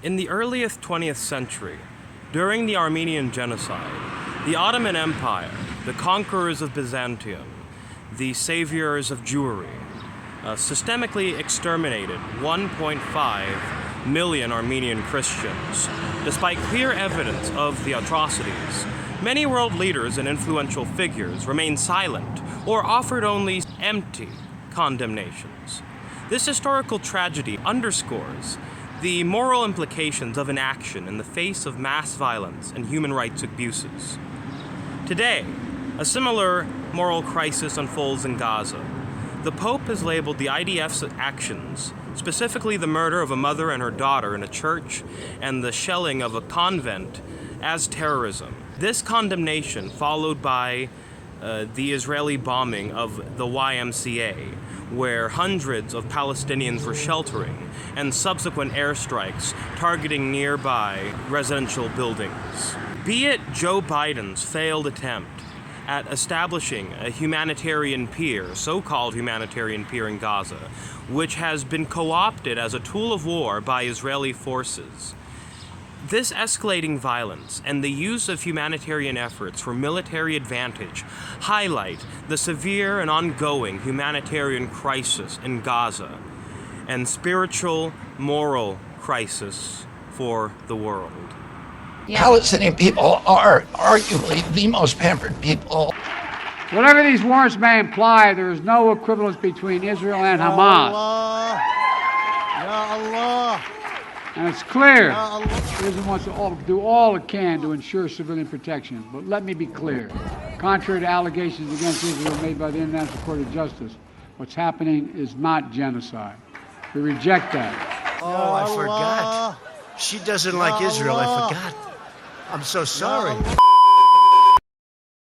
In the earliest 20th century, during the Armenian Genocide, the Ottoman Empire, the conquerors of Byzantium, the saviors of Jewry, systemically exterminated 1.5 million Armenian Christians. Despite clear evidence of the atrocities, many world leaders and influential figures remained silent or offered only empty condemnations. This historical tragedy underscores the moral implications of inaction in the face of mass violence and human rights abuses. Today, a similar moral crisis unfolds in Gaza. The Pope has labeled the IDF's actions, specifically the murder of a mother and her daughter in a church and the shelling of a convent, as terrorism. This condemnation, followed by the Israeli bombing of the YMCA, where hundreds of Palestinians were sheltering, and subsequent airstrikes targeting nearby residential buildings. Be it Joe Biden's failed attempt at establishing a humanitarian pier, so-called humanitarian pier in Gaza, which has been co-opted as a tool of war by Israeli forces. This escalating violence and the use of humanitarian efforts for military advantage highlight the severe and ongoing humanitarian crisis in Gaza and spiritual, moral crisis for the world. Palestinian people are arguably the most pampered people. Whatever these warrants may imply, there is no equivalence between Israel and Hamas. Ya Allah. And it's clear Israel wants to do all it can to ensure civilian protection. But let me be clear. Contrary to allegations against Israel made by the International Court of Justice, what's happening is not genocide. We reject that. Oh, I forgot. She doesn't like Israel. I forgot. I'm so sorry.